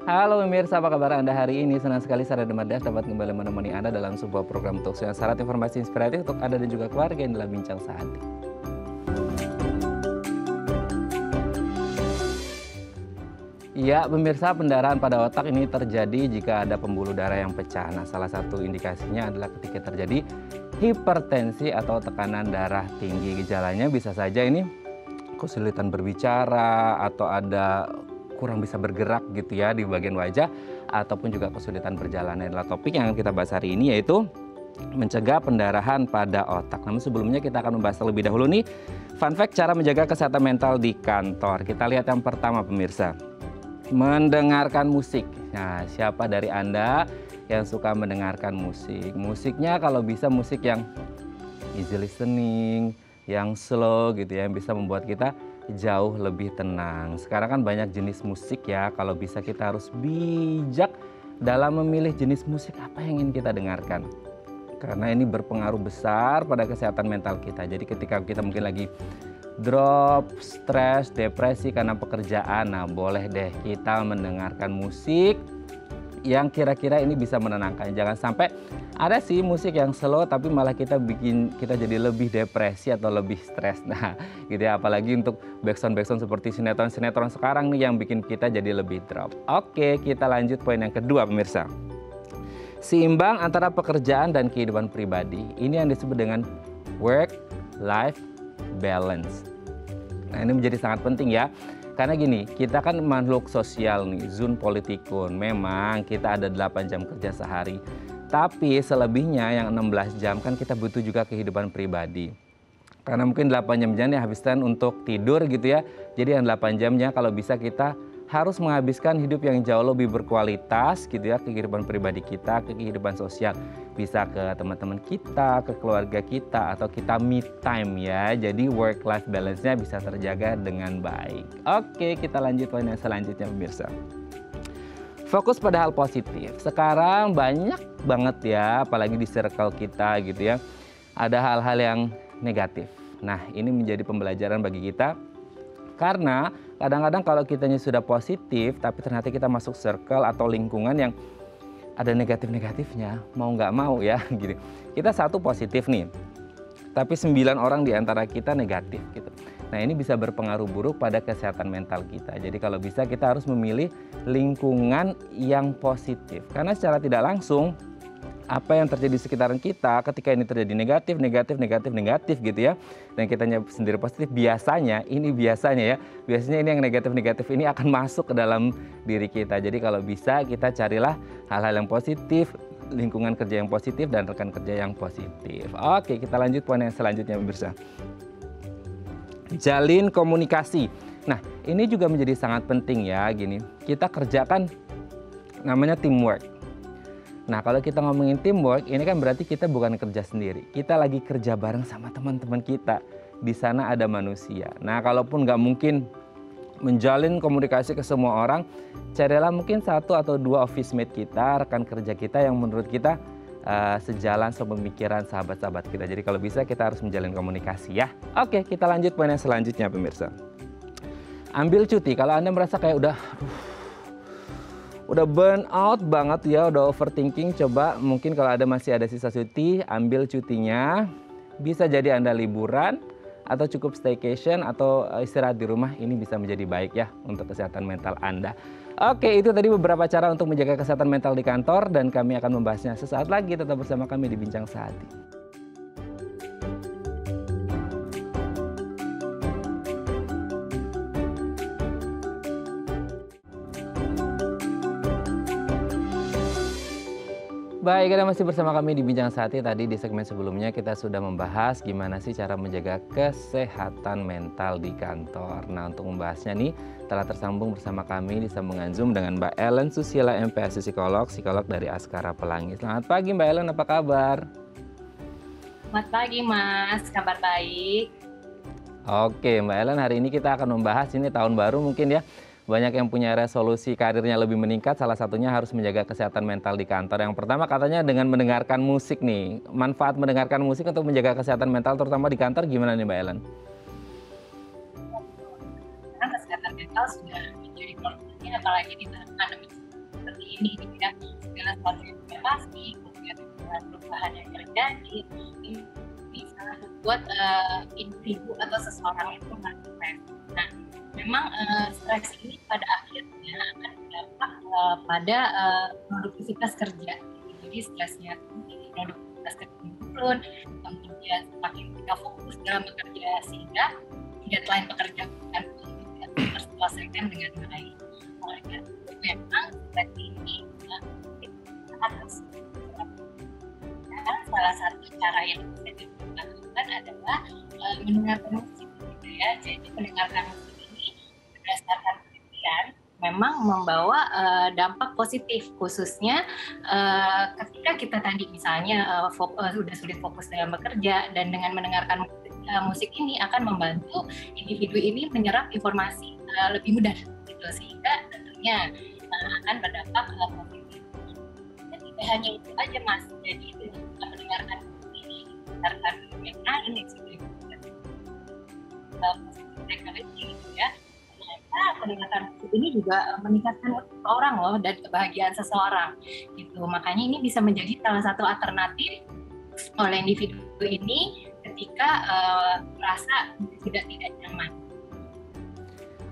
Halo pemirsa, apa kabar Anda hari ini? Senang sekali saya Demardas dapat kembali menemani Anda dalam sebuah program talkshow yang syarat informasi inspiratif untuk Anda dan juga keluarga yang dalam bincang sehati. Ya, pemirsa, pendarahan pada otak ini terjadi jika ada pembuluh darah yang pecah. Nah, salah satu indikasinya adalah ketika terjadi hipertensi atau tekanan darah tinggi. Gejalanya bisa saja ini kesulitan berbicara atau ada kurang bisa bergerak gitu ya di bagian wajah ataupun juga kesulitan berjalan. Adalah topik yang kita bahas hari ini yaitu mencegah pendarahan pada otak. Namun sebelumnya kita akan membahas terlebih dahulu nih fun fact cara menjaga kesehatan mental di kantor. Kita lihat yang pertama pemirsa. Mendengarkan musik. Nah, siapa dari Anda yang suka mendengarkan musik? Musiknya kalau bisa musik yang easy listening, yang slow gitu ya, yang bisa membuat kita jauh lebih tenang. Sekarang kan banyak jenis musik ya, kalau bisa kita harus bijak dalam memilih jenis musik apa yang ingin kita dengarkan. Karena ini berpengaruh besar pada kesehatan mental kita. Jadi ketika kita mungkin lagi drop, stres, depresi karena pekerjaan, nah boleh deh kita mendengarkan musik yang kira-kira ini bisa menenangkan. Jangan sampai ada sih musik yang slow tapi malah bikin kita jadi lebih depresi atau lebih stres. Nah, gitu ya, apalagi untuk backsound seperti sinetron sekarang nih yang bikin kita jadi lebih drop. Oke, kita lanjut poin yang kedua pemirsa. Seimbang antara pekerjaan dan kehidupan pribadi. Ini yang disebut dengan work-life balance. Nah, ini menjadi sangat penting ya. Karena gini, kita kan makhluk sosial nih, zoon politikun. Memang kita ada 8 jam kerja sehari. Tapi selebihnya yang 16 jam kan kita butuh juga kehidupan pribadi. Karena mungkin 8 jam habiskan untuk tidur gitu ya. Jadi yang 8 jamnya kalau bisa kita harus menghabiskan hidup yang jauh lebih berkualitas gitu ya, kehidupan pribadi kita, ke kehidupan sosial. Bisa ke teman-teman kita, ke keluarga kita, atau kita me time ya. Jadi work-life balance-nya bisa terjaga dengan baik. Oke, kita lanjut poin yang selanjutnya pemirsa. Fokus pada hal positif. Sekarang banyak banget ya, apalagi di circle kita gitu ya, ada hal-hal yang negatif. Nah, ini menjadi pembelajaran bagi kita. Karena kadang-kadang kalau kitanya sudah positif, tapi ternyata kita masuk circle atau lingkungan yang ada negatif-negatifnya, mau nggak mau ya gitu. Kita satu positif nih, tapi 9 orang di antara kita negatif gitu. Nah, ini bisa berpengaruh buruk pada kesehatan mental kita. Jadi kalau bisa kita harus memilih lingkungan yang positif. Karena secara tidak langsung, apa yang terjadi di sekitaran kita ketika ini terjadi negatif gitu ya, dan kita sendiri positif, biasanya ini yang negatif ini akan masuk ke dalam diri kita. Jadi kalau bisa kita carilah hal-hal yang positif, lingkungan kerja yang positif dan rekan kerja yang positif. Oke, kita lanjut poin yang selanjutnya pemirsa. Jalin komunikasi. Nah, ini juga menjadi sangat penting ya. Gini, kita kerjakan namanya teamwork. Nah, kalau kita ngomongin teamwork, ini kan berarti kita bukan kerja sendiri. Kita lagi kerja bareng sama teman-teman kita. Di sana ada manusia. Nah, kalaupun nggak mungkin menjalin komunikasi ke semua orang, carilah mungkin 1 atau 2 office mate kita, rekan kerja kita yang menurut kita sejalan sepemikiran sahabat-sahabat kita. Jadi kalau bisa kita harus menjalin komunikasi ya. Oke, kita lanjut poin yang selanjutnya pemirsa. Ambil cuti. Kalau Anda merasa kayak udah burn out banget ya, udah overthinking, coba mungkin kalau masih ada sisa cuti, ambil cutinya. Bisa jadi Anda liburan atau cukup staycation atau istirahat di rumah, ini bisa menjadi baik ya untuk kesehatan mental Anda. Oke, itu tadi beberapa cara untuk menjaga kesehatan mental di kantor dan kami akan membahasnya sesaat lagi. Tetap bersama kami di Bincang Sehati. Baik, Anda masih bersama kami di Bincang Sehati. Tadi di segmen sebelumnya kita sudah membahas gimana sih cara menjaga kesehatan mental di kantor. Nah, untuk membahasnya nih telah tersambung bersama kami di sambungan Zoom dengan Mbak Ellen Susila MPS psikolog dari Askara Pelangi. Selamat pagi Mbak Ellen, apa kabar? Selamat pagi Mas, kabar baik. Oke Mbak Ellen, hari ini kita akan membahas ini tahun baru mungkin ya. Banyak yang punya resolusi karirnya lebih meningkat, salah satunya harus menjaga kesehatan mental di kantor. Yang pertama katanya dengan mendengarkan musik nih. Manfaat mendengarkan musik untuk menjaga kesehatan mental terutama di kantor gimana nih Mbak Ellen? Karena kesehatan mental sudah menjadi problem, apalagi di pandemi seperti ini gitu ya, segala sesuatu yang pasti, kemudian dengan perubahan yang terjadi, ini bisa membuat individu atau seseorang itu stres. Nah, memang stres ini pada akhirnya akan berdampak pada produktivitas kerja. Jadi stresnya tinggi, produktivitas kerja turun, kemudian semakin tidak fokus dalam bekerja sehingga deadline pekerjaan harus diselesaikan dengan baik. Oleh karena itu memang stres ini harus salah satu cara yang bisa dilakukan adalah mendengarkan musik gitu ya. Jadi mendengarkan musik ini berdasarkan penelitian memang membawa dampak positif, khususnya ketika kita tadi misalnya sudah sulit fokus dalam bekerja, dan dengan mendengarkan musik ini akan membantu individu ini menyerap informasi lebih mudah gitu, sehingga tentunya akan berdampak positif. Dan tidak hanya itu aja Mas, jadi dengan mendengarkan musik ini, mendengarkan yang lain yang sudah psychology gitu ya, peningkatan musik ini juga meningkatkan orang loh dan kebahagiaan seseorang gitu. Makanya ini bisa menjadi salah satu alternatif oleh individu ini ketika merasa sudah tidak nyaman.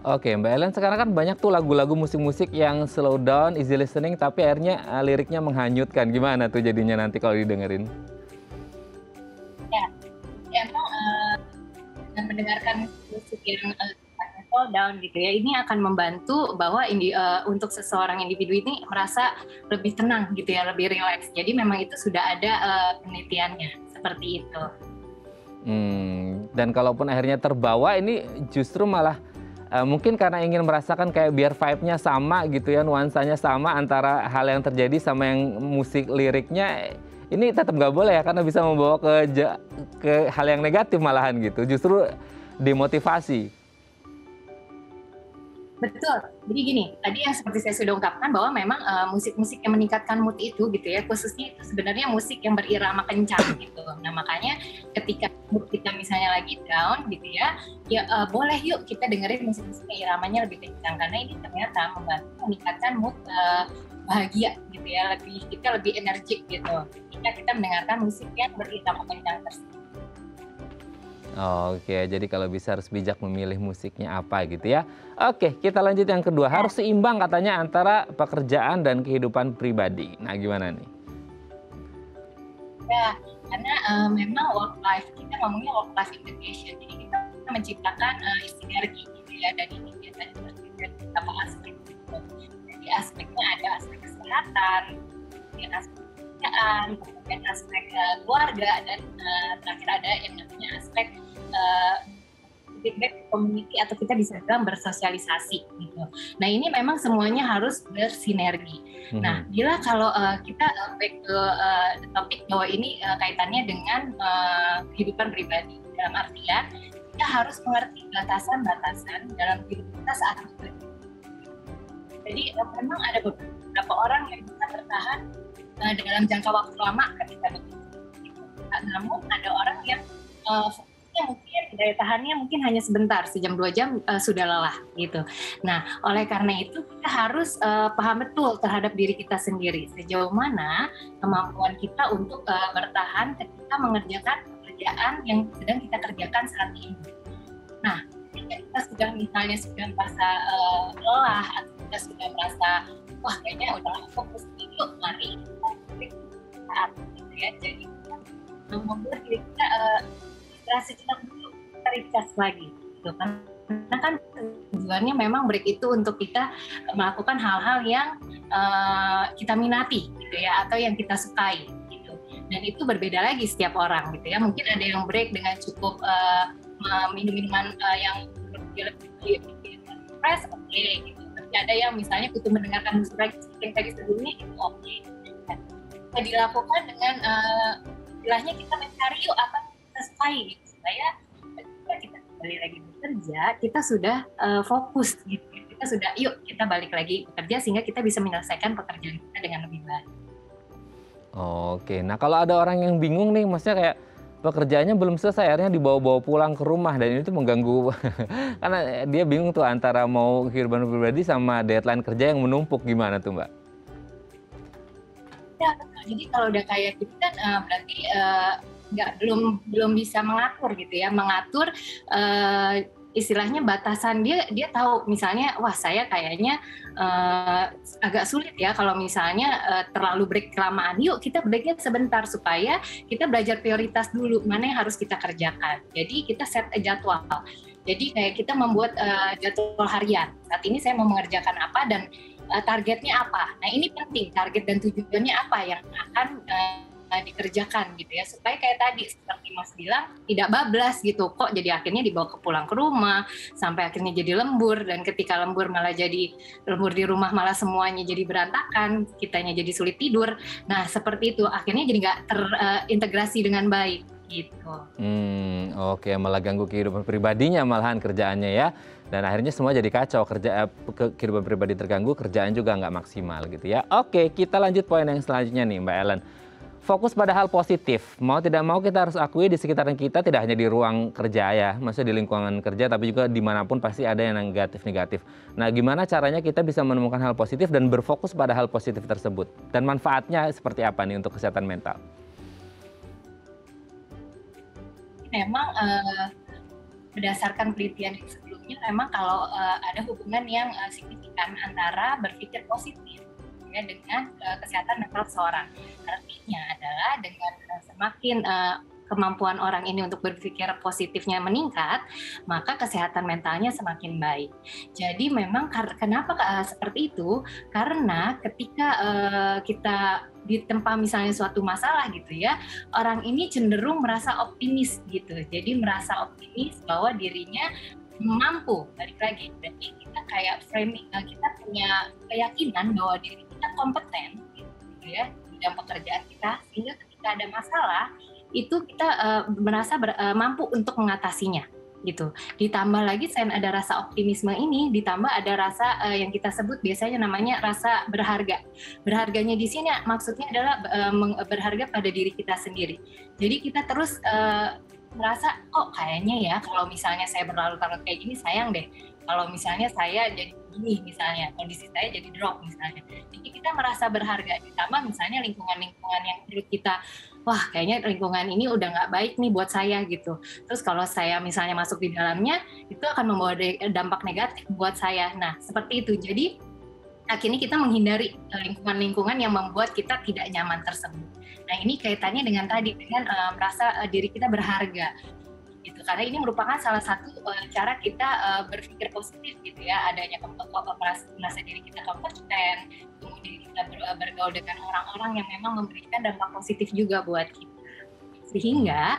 Oke, Mbak Ellen, sekarang kan banyak tuh lagu-lagu musik-musik yang slow down, easy listening, tapi akhirnya liriknya menghanyutkan. Gimana tuh jadinya nanti kalau didengerin? Ya emang dengan mendengarkan musik yang slow down gitu ya, ini akan membantu bahwa untuk seseorang individu ini merasa lebih tenang gitu ya, lebih rileks. Jadi memang itu sudah ada penelitiannya seperti itu. Dan kalaupun akhirnya terbawa, ini justru malah mungkin karena ingin merasakan kayak biar vibe-nya sama gitu ya, nuansanya sama antara hal yang terjadi sama yang musik liriknya, ini tetap nggak boleh ya, karena bisa membawa ke hal yang negatif malahan gitu, justru demotivasi. Betul. Jadi gini, tadi yang seperti saya sudah ungkapkan bahwa memang musik-musik yang meningkatkan mood itu gitu ya, khususnya itu sebenarnya musik yang berirama kencang gitu. Nah makanya ketika mood kita misalnya lagi down gitu ya, boleh yuk kita dengerin musik-musik yang iramanya lebih kencang, karena ini ternyata membantu meningkatkan mood bahagia gitu ya, kita lebih energik gitu ketika kita mendengarkan musik yang berirama kencang tersebut. Oke, jadi kalau bisa harus bijak memilih musiknya apa gitu ya. Oke, kita lanjut yang kedua. Harus seimbang katanya antara pekerjaan dan kehidupan pribadi. Nah, gimana nih? Ya, karena memang work life, kita ngomongnya work life integration. Jadi kita menciptakan sinergi gitu ya, dan ini biasanya terdiri dari beberapa aspek. Jadi aspeknya ada aspek kesehatan, kemudian aspek pekerjaan, kemudian aspek keluarga, dan terakhir ada yang namanya aspek feedback community atau kita bisa bilang bersosialisasi gitu. Nah ini memang semuanya harus bersinergi. Nah bila kalau kita back ke topik bahwa ini kaitannya dengan kehidupan pribadi, dalam artian kita harus mengerti batasan-batasan dalam hidup kita saat bekerja. Jadi memang ada beberapa orang yang bisa bertahan dalam jangka waktu lama ketika bekerja. Namun ada orang yang mungkin daya tahannya mungkin hanya sebentar, sejam 2 jam sudah lelah gitu. Nah, oleh karena itu kita harus paham betul terhadap diri kita sendiri, sejauh mana kemampuan kita untuk bertahan ketika mengerjakan pekerjaan yang sedang kita kerjakan saat ini. Nah, ketika kita sudah merasa lelah atau kita sudah merasa wah kayaknya udah fokus itu, mari kita break saat gitu ya. Jadi kita membuat diri kita sejenak dulu, kita recharge lagi gitu kan. Karena kan tujuannya memang break itu untuk kita melakukan hal-hal yang kita minati gitu ya, atau yang kita sukai gitu. Dan itu berbeda lagi setiap orang gitu ya. Mungkin ada yang break dengan cukup minum minuman yang lebih fresh, oke gitu. Tapi ada yang misalnya butuh mendengarkan musik lagi seperti yang tadi sebelumnya, itu oke. Bisa dilakukan dengan istilahnya kita mencari yuk apa kita sukai gitu, supaya ketika kita kembali lagi bekerja kita sudah fokus gitu, kita sudah yuk kita balik lagi bekerja sehingga kita bisa menyelesaikan pekerjaan kita dengan lebih baik. Oke, nah kalau ada orang yang bingung nih, maksudnya kayak pekerjaannya belum selesai, akhirnya dibawa-bawa pulang ke rumah dan itu mengganggu karena dia bingung tuh antara mau kehidupan pribadi sama deadline kerja yang menumpuk, gimana tuh Mbak? Ya, betul. Jadi kalau udah kayak gitu kan berarti nggak belum bisa mengatur gitu ya, mengatur istilahnya batasan dia tahu misalnya wah saya kayaknya agak sulit ya kalau misalnya terlalu break kelamaan, yuk kita breaknya sebentar supaya kita belajar prioritas dulu mana yang harus kita kerjakan. Jadi kita set jadwal. Jadi kayak kita membuat jadwal harian. Saat ini saya mau mengerjakan apa dan targetnya apa. Nah ini penting, target dan tujuannya apa yang akan dikerjakan gitu ya, supaya kayak tadi seperti Mas bilang tidak bablas gitu, kok jadi akhirnya dibawa pulang ke rumah sampai akhirnya jadi lembur, dan ketika lembur malah jadi lembur di rumah malah semuanya jadi berantakan, kitanya jadi sulit tidur. Nah seperti itu akhirnya jadi nggak terintegrasi dengan baik gitu. Oke, malah ganggu kehidupan pribadinya malahan kerjaannya ya. Dan akhirnya semua jadi kacau, kehidupan pribadi terganggu, kerjaan juga nggak maksimal gitu ya. Oke, kita lanjut poin yang selanjutnya nih Mbak Ellen. Fokus pada hal positif. Mau tidak mau kita harus akui di sekitaran kita, tidak hanya di ruang kerja ya, maksudnya di lingkungan kerja, tapi juga dimanapun pasti ada yang negatif-negatif. Nah, gimana caranya kita bisa menemukan hal positif dan berfokus pada hal positif tersebut? Dan manfaatnya seperti apa nih untuk kesehatan mental? Memang berdasarkan penelitian yang sebelumnya, memang kalau ada hubungan yang signifikan antara berpikir positif ya dengan kesehatan mental seseorang. Artinya adalah dengan semakin kemampuan orang ini untuk berpikir positifnya meningkat, maka kesehatan mentalnya semakin baik. Jadi memang kenapa seperti itu? Karena ketika kita ditempa misalnya suatu masalah gitu ya, orang ini cenderung merasa optimis gitu. Jadi merasa optimis bahwa dirinya mampu, balik lagi. Jadi kita kayak framing, kita punya keyakinan bahwa diri kita kompeten gitu ya di dalam pekerjaan kita, sehingga ketika ada masalah itu kita merasa mampu untuk mengatasinya gitu. Ditambah lagi selain ada rasa optimisme ini, ditambah ada rasa yang kita sebut biasanya namanya rasa berharga. Berharganya di sini maksudnya adalah berharga pada diri kita sendiri. Jadi kita terus merasa kok kayaknya ya kalau misalnya saya berlarut-larut kayak gini sayang deh. Kalau misalnya saya jadi gini, misalnya kondisi saya jadi drop misalnya. Jadi kita merasa berharga. Ditambah misalnya lingkungan-lingkungan yang menurut kita, wah kayaknya lingkungan ini udah nggak baik nih buat saya gitu. Terus kalau saya misalnya masuk di dalamnya, itu akan membawa dampak negatif buat saya. Nah seperti itu. Jadi akhirnya kita menghindari lingkungan-lingkungan yang membuat kita tidak nyaman tersebut. Nah ini kaitannya dengan tadi, dengan merasa diri kita berharga. Gitu. Karena ini merupakan salah satu cara kita berpikir positif gitu ya, adanya merasa diri kita kompeten, kemudian kita bergaul dengan orang-orang yang memang memberikan dampak positif juga buat kita. Sehingga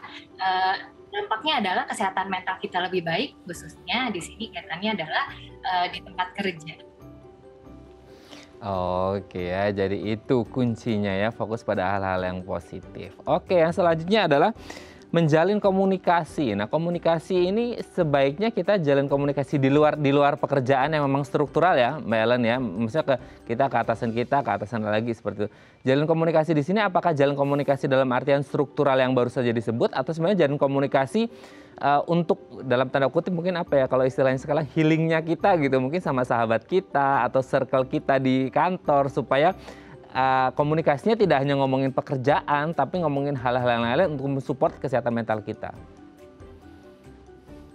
dampaknya adalah kesehatan mental kita lebih baik, khususnya di sini kaitannya adalah di tempat kerja. Oke ya, jadi itu kuncinya ya, fokus pada hal-hal yang positif. Oke, yang selanjutnya adalah menjalin komunikasi. Nah, komunikasi ini sebaiknya kita jalin komunikasi di luar pekerjaan yang memang struktural ya, Mbak Ellen ya. Misalnya ke atasan lagi seperti itu. Jalin komunikasi di sini apakah jalin komunikasi dalam artian struktural yang baru saja disebut, atau sebenarnya jalin komunikasi untuk dalam tanda kutip mungkin apa ya, kalau istilahnya sekarang healingnya kita gitu, mungkin sama sahabat kita atau circle kita di kantor, supaya komunikasinya tidak hanya ngomongin pekerjaan, tapi ngomongin hal-hal yang lain untuk mensupport kesehatan mental kita.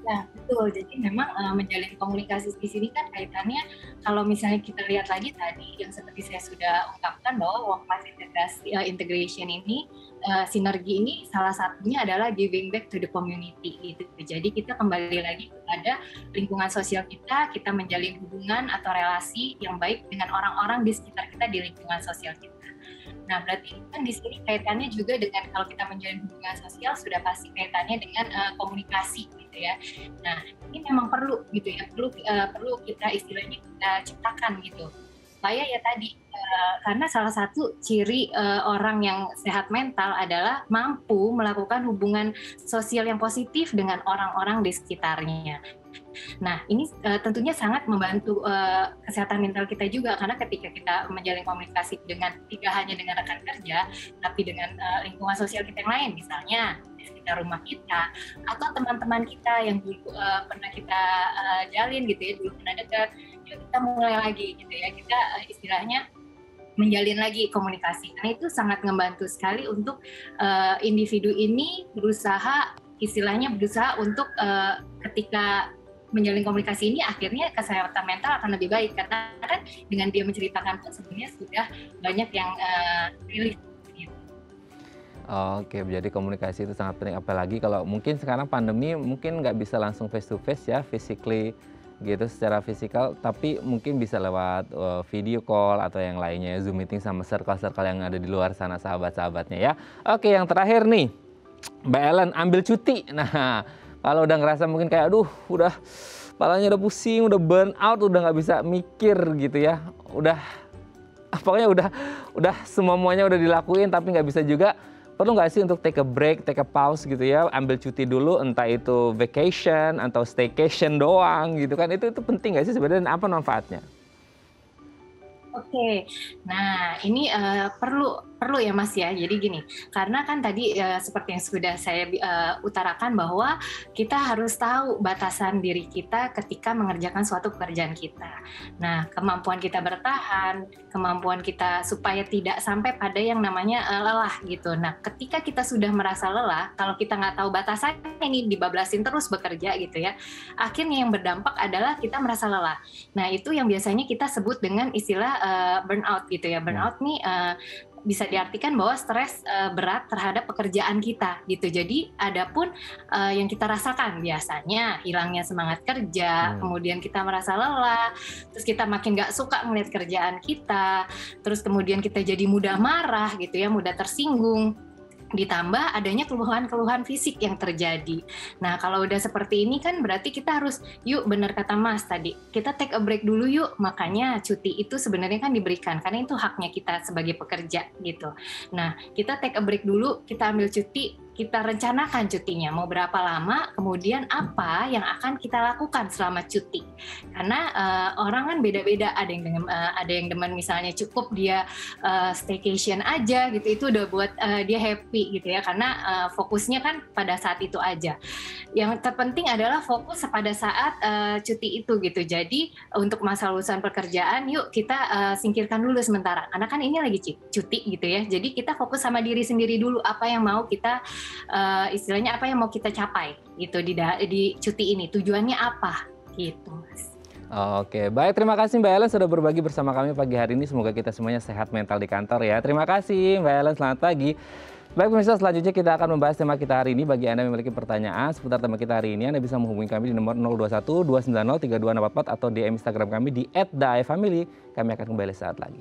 Ya betul, jadi memang menjalin komunikasi di sini kan kaitannya, kalau misalnya kita lihat lagi tadi yang seperti saya sudah ungkapkan bahwa work-life integration ini, sinergi ini salah satunya adalah giving back to the community gitu. Jadi kita kembali lagi kepada lingkungan sosial kita menjalin hubungan atau relasi yang baik dengan orang-orang di sekitar kita di lingkungan sosial kita. Nah, berarti kan di sini kaitannya juga dengan kalau kita menjalin hubungan sosial sudah pasti kaitannya dengan komunikasi gitu ya. Nah, ini memang perlu gitu ya, perlu kita istilahnya kita ciptakan gitu. Supaya ya tadi karena salah satu ciri orang yang sehat mental adalah mampu melakukan hubungan sosial yang positif dengan orang-orang di sekitarnya. Nah, ini tentunya sangat membantu kesehatan mental kita juga, karena ketika kita menjalin komunikasi tidak hanya dengan rekan kerja, tapi dengan lingkungan sosial kita yang lain, misalnya di sekitar rumah kita, atau teman-teman kita yang dulu pernah kita jalin gitu ya, dulu pernah dekat, ya kita mulai lagi gitu ya, kita istilahnya menjalin lagi komunikasi. Karena itu sangat membantu sekali untuk individu ini istilahnya berusaha untuk ketika menjalin komunikasi ini akhirnya kesehatan mental akan lebih baik, karena kan dengan dia menceritakan pun sebenarnya sudah banyak yang rilis. Oke, jadi komunikasi itu sangat penting, apalagi kalau mungkin sekarang pandemi mungkin nggak bisa langsung face to face ya, physically gitu secara fisikal, tapi mungkin bisa lewat video call atau yang lainnya, Zoom meeting sama circle-circle yang ada di luar sana, sahabat-sahabatnya ya. Oke, yang terakhir nih, Mbak Ellen, ambil cuti. Nah, kalau udah ngerasa mungkin kayak aduh udah kepalanya udah pusing, udah burn out, udah nggak bisa mikir gitu ya, pokoknya udah semuanya udah dilakuin tapi nggak bisa juga. Perlu nggak sih untuk take a break, take a pause gitu ya, ambil cuti dulu, entah itu vacation atau staycation doang gitu kan, itu penting nggak sih sebenarnya, dan apa manfaatnya? Oke, nah ini perlu ya Mas ya. Jadi gini, karena kan tadi seperti yang sudah saya utarakan bahwa kita harus tahu batasan diri kita ketika mengerjakan suatu pekerjaan kita. Nah, kemampuan kita bertahan, kemampuan kita supaya tidak sampai pada yang namanya lelah gitu. Nah, ketika kita sudah merasa lelah, kalau kita nggak tahu batasannya ini dibablasin terus bekerja gitu ya, akhirnya yang berdampak adalah kita merasa lelah. Nah, itu yang biasanya kita sebut dengan istilah burnout gitu ya. Burnout nih bisa diartikan bahwa stres berat terhadap pekerjaan kita gitu. Jadi adapun yang kita rasakan biasanya hilangnya semangat kerja, kemudian kita merasa lelah, terus kita makin nggak suka melihat kerjaan kita, terus kemudian kita jadi mudah marah gitu ya, mudah tersinggung. Ditambah adanya keluhan-keluhan fisik yang terjadi. Nah, kalau udah seperti ini kan berarti kita harus, yuk benar kata Mas tadi, kita take a break dulu yuk. Makanya cuti itu sebenarnya kan diberikan, karena itu haknya kita sebagai pekerja gitu. Nah, kita take a break dulu, kita ambil cuti, kita rencanakan cutinya, mau berapa lama, kemudian apa yang akan kita lakukan selama cuti. Karena orang kan beda-beda, ada yang demen misalnya cukup dia staycation aja gitu, itu udah buat dia happy gitu ya, karena fokusnya kan pada saat itu aja. Yang terpenting adalah fokus pada saat cuti itu gitu. Jadi untuk masalah urusan pekerjaan, yuk kita singkirkan dulu sementara, karena kan ini lagi cuti gitu ya. Jadi kita fokus sama diri sendiri dulu, apa yang mau kita istilahnya apa yang mau kita capai gitu di cuti ini, tujuannya apa gitu Mas. Oke, baik, terima kasih Mbak Ellen sudah berbagi bersama kami pagi hari ini. Semoga kita semuanya sehat mental di kantor ya. Terima kasih Mbak Ellen, selamat pagi. Baik pemirsa, selanjutnya kita akan membahas tema kita hari ini. Bagi Anda yang memiliki pertanyaan seputar tema kita hari ini, Anda bisa menghubungi kami di nomor 021 290 3244 atau DM Instagram kami di @daifamily. Kami akan kembali saat lagi.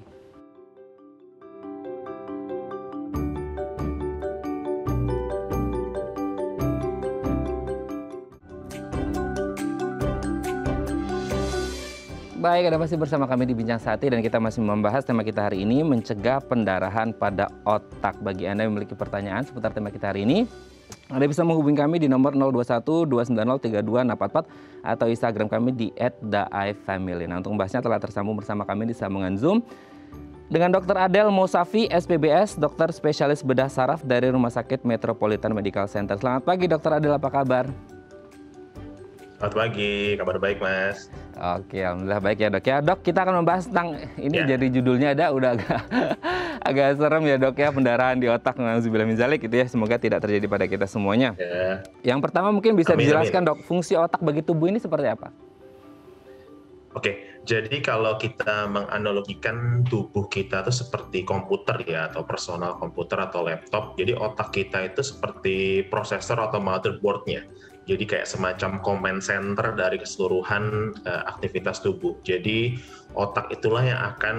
Baik, Anda masih bersama kami di Bincang Sakti dan kita masih membahas tema kita hari ini, mencegah pendarahan pada otak. Bagi Anda yang memiliki pertanyaan seputar tema kita hari ini, Anda bisa menghubungi kami di nomor 021 290 3244 atau Instagram kami di @daifamily. Nah, untuk membahasnya telah tersambung bersama kami di sambungan Zoom dengan Dr. Adel Mosafi, SPBS, dokter spesialis bedah saraf dari Rumah Sakit Metropolitan Medical Center. Selamat pagi Dr. Adel, apa kabar? Selamat pagi, kabar baik Mas. Oke, alhamdulillah baik ya Dok ya. Dok, kita akan membahas tentang ini jadi judulnya udah agak serem ya Dok ya, pendarahan di otak, nauzubillah min dzalik gitu ya. Semoga tidak terjadi pada kita semuanya. Ya. Yang pertama mungkin bisa dijelaskan Dok, fungsi otak bagi tubuh ini seperti apa? Oke, jadi kalau kita menganalogikan tubuh kita itu seperti komputer ya, atau personal komputer atau laptop. Jadi otak kita itu seperti prosesor atau motherboard-nya. Jadi kayak semacam command center dari keseluruhan aktivitas tubuh. Jadi otak itulah yang akan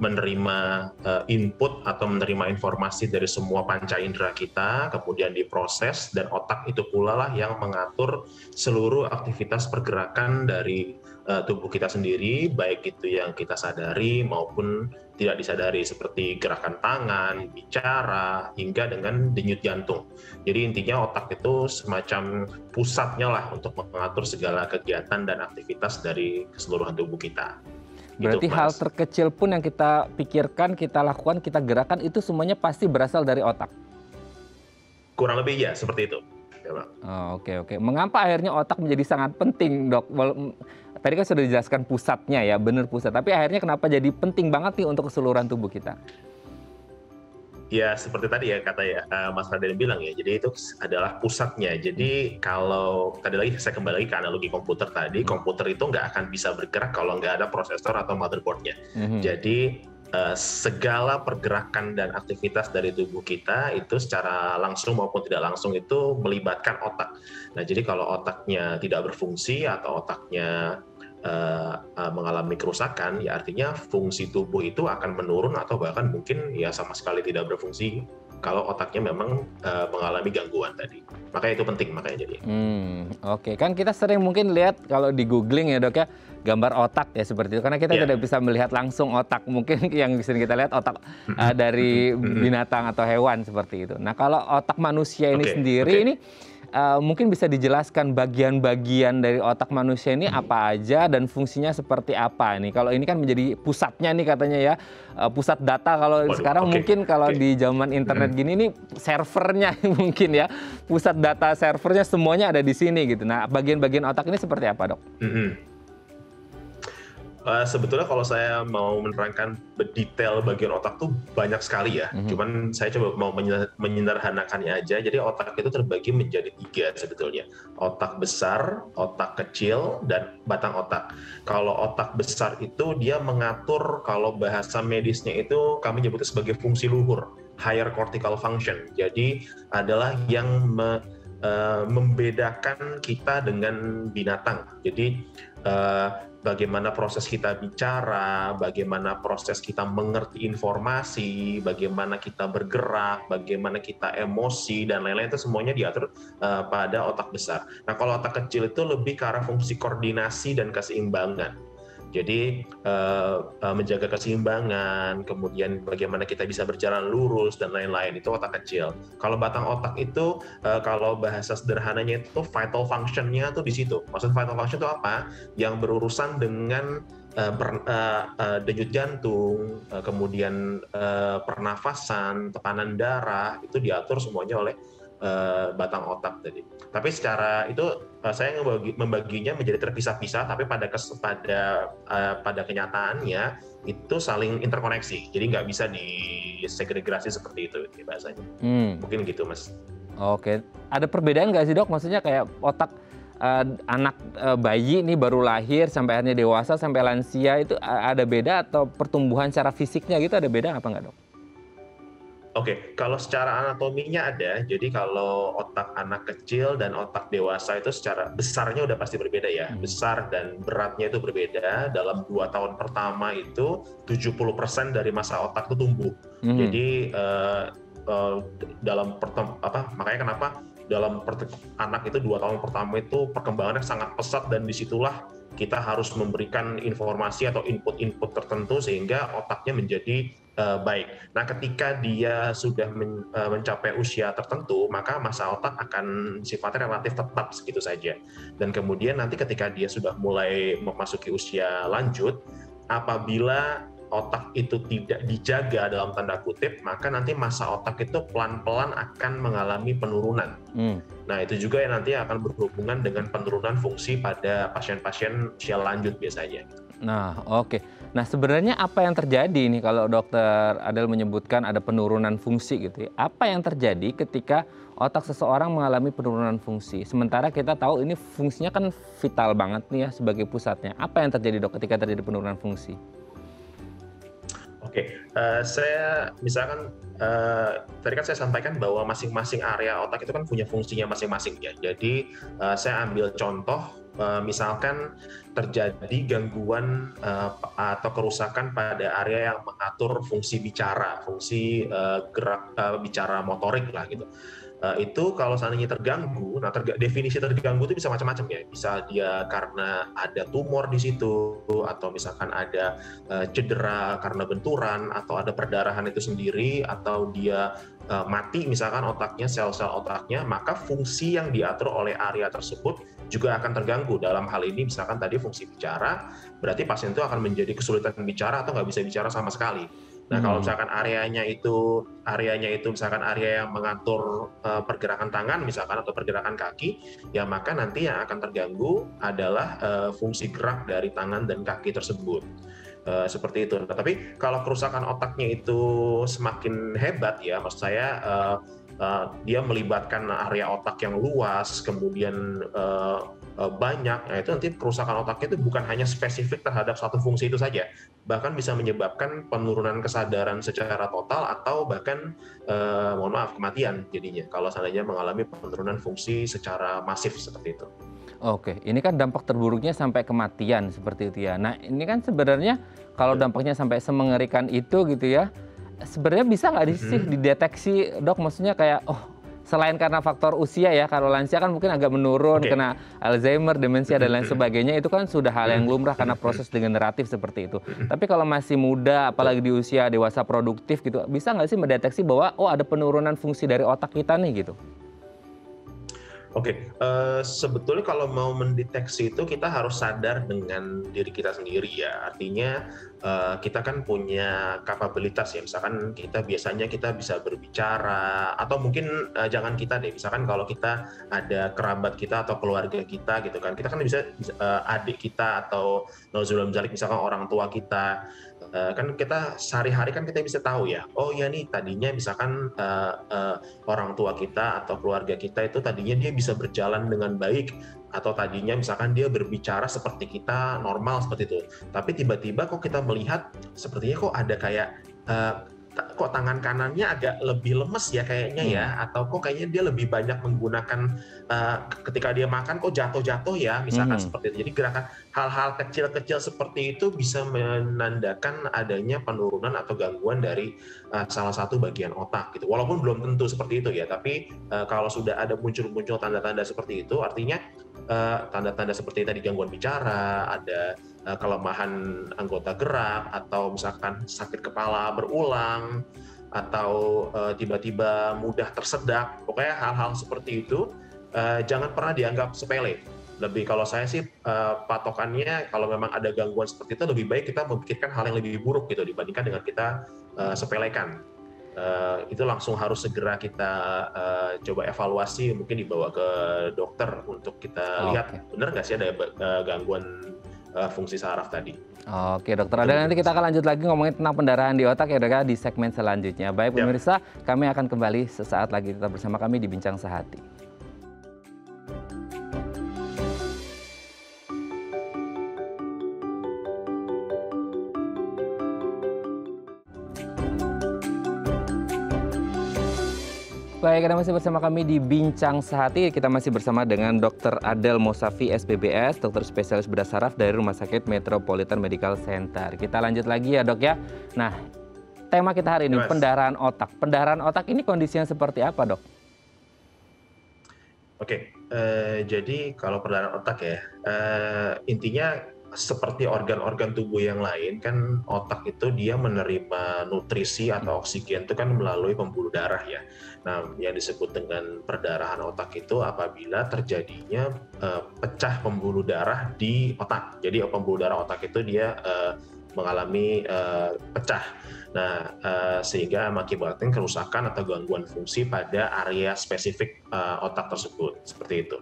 menerima input atau menerima informasi dari semua panca indera kita, kemudian diproses, dan otak itu pula lah yang mengatur seluruh aktivitas pergerakan dari tubuh kita sendiri, baik itu yang kita sadari maupun tidak disadari, seperti gerakan tangan, bicara, hingga dengan denyut jantung. Jadi intinya otak itu semacam pusatnya lah untuk mengatur segala kegiatan dan aktivitas dari keseluruhan tubuh kita. Berarti gitu, hal terkecil pun yang kita pikirkan, kita lakukan, kita gerakan, itu semuanya pasti berasal dari otak? Kurang lebih ya, seperti itu. Ya, Pak. Oke. Mengapa akhirnya otak menjadi sangat penting, Dok? tadi kan sudah dijelaskan pusatnya ya, benar pusat. Tapi akhirnya kenapa jadi penting banget nih untuk keseluruhan tubuh kita? Ya seperti tadi ya kata ya Mas Raden bilang ya, jadi itu adalah pusatnya. Jadi kalau tadi lagi saya kembali lagi ke analogi komputer tadi, komputer itu nggak akan bisa bergerak kalau nggak ada prosesor atau motherboardnya. Jadi segala pergerakan dan aktivitas dari tubuh kita itu secara langsung maupun tidak langsung itu melibatkan otak. Nah jadi kalau otaknya tidak berfungsi atau otaknya mengalami kerusakan, ya artinya fungsi tubuh itu akan menurun atau bahkan mungkin ya sama sekali tidak berfungsi kalau otaknya memang mengalami gangguan tadi. Makanya itu penting makanya jadi. Oke, kan kita sering mungkin lihat kalau di googling ya dok ya, gambar otak ya seperti itu. Karena kita tidak bisa melihat langsung otak, mungkin yang bisa kita lihat otak dari binatang atau hewan seperti itu. Nah kalau otak manusia ini sendiri ini mungkin bisa dijelaskan bagian-bagian dari otak manusia ini apa aja dan fungsinya seperti apa nih? Kalau ini kan menjadi pusatnya nih katanya ya, pusat data kalau sekarang mungkin kalau di zaman internet gini nih servernya mungkin ya, pusat data servernya semuanya ada di sini gitu. Nah bagian-bagian otak ini seperti apa dok? Sebetulnya kalau saya mau menerangkan detail bagian otak tuh banyak sekali ya. Cuman saya coba mau menyederhanakannya aja. Jadi otak itu terbagi menjadi 3 sebetulnya. Otak besar, otak kecil, dan batang otak. Kalau otak besar itu dia mengatur, kalau bahasa medisnya itu kami nyebutnya sebagai fungsi luhur, higher cortical function. Jadi adalah yang membedakan kita dengan binatang. Jadi bagaimana proses kita bicara, bagaimana proses kita mengerti informasi, bagaimana kita bergerak, bagaimana kita emosi, dan lain-lain itu semuanya diatur pada otak besar. Nah kalau otak kecil itu lebih ke arah fungsi koordinasi dan keseimbangan. Jadi menjaga keseimbangan, kemudian bagaimana kita bisa berjalan lurus dan lain-lain, itu otak kecil. Kalau batang otak itu, kalau bahasa sederhananya itu vital function-nya tuh di situ. Maksud vital function itu apa? Yang berurusan dengan denyut jantung, kemudian pernafasan, tekanan darah, itu diatur semuanya oleh batang otak tadi. Tapi secara itu saya membaginya menjadi terpisah-pisah, tapi pada kenyataannya itu saling interkoneksi. Jadi nggak bisa disegregasi seperti itu bahasanya. Mungkin gitu Mas. Oke, ada perbedaan nggak sih dok? Maksudnya kayak otak anak bayi ini baru lahir sampai akhirnya dewasa sampai lansia itu ada beda atau pertumbuhan secara fisiknya gitu ada beda apa nggak dok? Oke, kalau secara anatominya ada, jadi kalau otak anak kecil dan otak dewasa itu secara besarnya udah pasti berbeda ya. Besar dan beratnya itu berbeda. Dalam 2 tahun pertama itu 70% dari masa otak itu tumbuh. Jadi makanya kenapa dalam anak itu 2 tahun pertama itu perkembangannya sangat pesat dan disitulah kita harus memberikan informasi atau input-input tertentu sehingga otaknya menjadi baik. Nah, ketika dia sudah mencapai usia tertentu, maka masa otak akan sifatnya relatif tetap segitu saja. Dan kemudian nanti ketika dia sudah mulai memasuki usia lanjut, apabila otak itu tidak dijaga dalam tanda kutip, maka nanti masa otak itu pelan-pelan akan mengalami penurunan. Nah, itu juga yang nanti akan berhubungan dengan penurunan fungsi pada pasien-pasien usia lanjut biasanya. Nah, oke. Nah, sebenarnya apa yang terjadi nih kalau dokter Adel menyebutkan ada penurunan fungsi gitu ya. Apa yang terjadi ketika otak seseorang mengalami penurunan fungsi? Sementara kita tahu ini fungsinya kan vital banget nih ya sebagai pusatnya. Apa yang terjadi dok ketika terjadi penurunan fungsi? Oke, saya misalkan tadi kan saya sampaikan bahwa masing-masing area otak itu kan punya fungsinya masing-masing ya. Jadi saya ambil contoh, misalkan terjadi gangguan atau kerusakan pada area yang mengatur fungsi bicara, fungsi gerak bicara motorik lah gitu. Itu kalau seandainya terganggu, nah definisi terganggu itu bisa macam-macam ya. Bisa dia karena ada tumor di situ, atau misalkan ada cedera karena benturan, atau ada perdarahan itu sendiri, atau dia mati misalkan otaknya, sel-sel otaknya, maka fungsi yang diatur oleh area tersebut juga akan terganggu. Dalam hal ini misalkan tadi fungsi bicara, berarti pasien itu akan menjadi kesulitan bicara atau nggak bisa bicara sama sekali. Nah, kalau misalkan areanya itu misalkan area yang mengatur pergerakan tangan misalkan atau pergerakan kaki, ya maka nanti yang akan terganggu adalah fungsi gerak dari tangan dan kaki tersebut. Seperti itu. Nah, tapi kalau kerusakan otaknya itu semakin hebat ya, maksud saya dia melibatkan area otak yang luas, kemudian banyak, nah itu nanti kerusakan otaknya itu bukan hanya spesifik terhadap satu fungsi itu saja, bahkan bisa menyebabkan penurunan kesadaran secara total atau bahkan mohon maaf kematian jadinya kalau seandainya mengalami penurunan fungsi secara masif seperti itu. Oke, ini kan dampak terburuknya sampai kematian seperti itu ya. Nah, ini kan sebenarnya kalau dampaknya sampai semengerikan itu gitu ya, sebenarnya bisa nggak sih dideteksi, Dok? Maksudnya kayak, selain karena faktor usia ya, kalau lansia kan mungkin agak menurun, kena Alzheimer, demensia, dan lain sebagainya, itu kan sudah hal yang lumrah karena proses degeneratif seperti itu. Tapi kalau masih muda, apalagi di usia dewasa produktif gitu, bisa nggak sih mendeteksi bahwa, ada penurunan fungsi dari otak kita nih gitu? Oke, sebetulnya kalau mau mendeteksi itu kita harus sadar dengan diri kita sendiri ya. Artinya kita kan punya kapabilitas ya. Misalkan biasanya kita bisa berbicara atau mungkin jangan kita deh. Misalkan kalau kita ada kerabat kita atau keluarga kita gitu kan, kita kan bisa adik kita atau nauzubillah misalkan orang tua kita. Kan kita sehari-hari kan kita bisa tahu ya, oh ya nih tadinya misalkan orang tua kita atau keluarga kita itu tadinya dia bisa berjalan dengan baik, atau tadinya misalkan dia berbicara seperti kita normal seperti itu, tapi tiba-tiba kok kita melihat sepertinya kok ada kayak kok tangan kanannya agak lebih lemes ya kayaknya ya, atau kok kayaknya dia lebih banyak menggunakan ketika dia makan kok jatuh-jatuh ya misalkan seperti itu. Jadi gerakan hal-hal kecil-kecil seperti itu bisa menandakan adanya penurunan atau gangguan dari salah satu bagian otak gitu. Walaupun belum tentu seperti itu ya, tapi kalau sudah ada muncul tanda-tanda seperti itu, artinya tanda-tanda seperti tadi gangguan bicara, ada kelemahan anggota gerak, atau misalkan sakit kepala berulang, atau tiba-tiba mudah tersedak, pokoknya hal-hal seperti itu jangan pernah dianggap sepele. Lebih kalau saya sih patokannya kalau memang ada gangguan seperti itu lebih baik kita memikirkan hal yang lebih buruk gitu dibandingkan dengan kita sepelekan. Itu langsung harus segera kita coba evaluasi, mungkin dibawa ke dokter untuk kita lihat benar nggak sih ada gangguan fungsi saraf tadi. Oke dokter, ada nanti kita akan lanjut lagi ngomongin tentang pendarahan di otak ya dok ya di segmen selanjutnya. Baik pemirsa, kami akan kembali sesaat lagi, tetap bersama kami di Bincang Sehati. Baik, Anda masih bersama kami di Bincang Sehati. Kita masih bersama dengan Dr. Adel Mosafi, SPBS, dokter spesialis bedah saraf dari Rumah Sakit Metropolitan Medical Center. Kita lanjut lagi ya dok ya. Nah, tema kita hari ini pendarahan otak. Pendarahan otak ini kondisinya seperti apa dok? Oke, jadi kalau pendarahan otak ya, intinya seperti organ-organ tubuh yang lain kan otak itu dia menerima nutrisi atau oksigen itu kan melalui pembuluh darah ya. Nah, yang disebut dengan perdarahan otak itu apabila terjadinya pecah pembuluh darah di otak. Jadi pembuluh darah otak itu dia mengalami pecah. Nah, sehingga mengakibatkan kerusakan atau gangguan fungsi pada area spesifik otak tersebut. Seperti itu.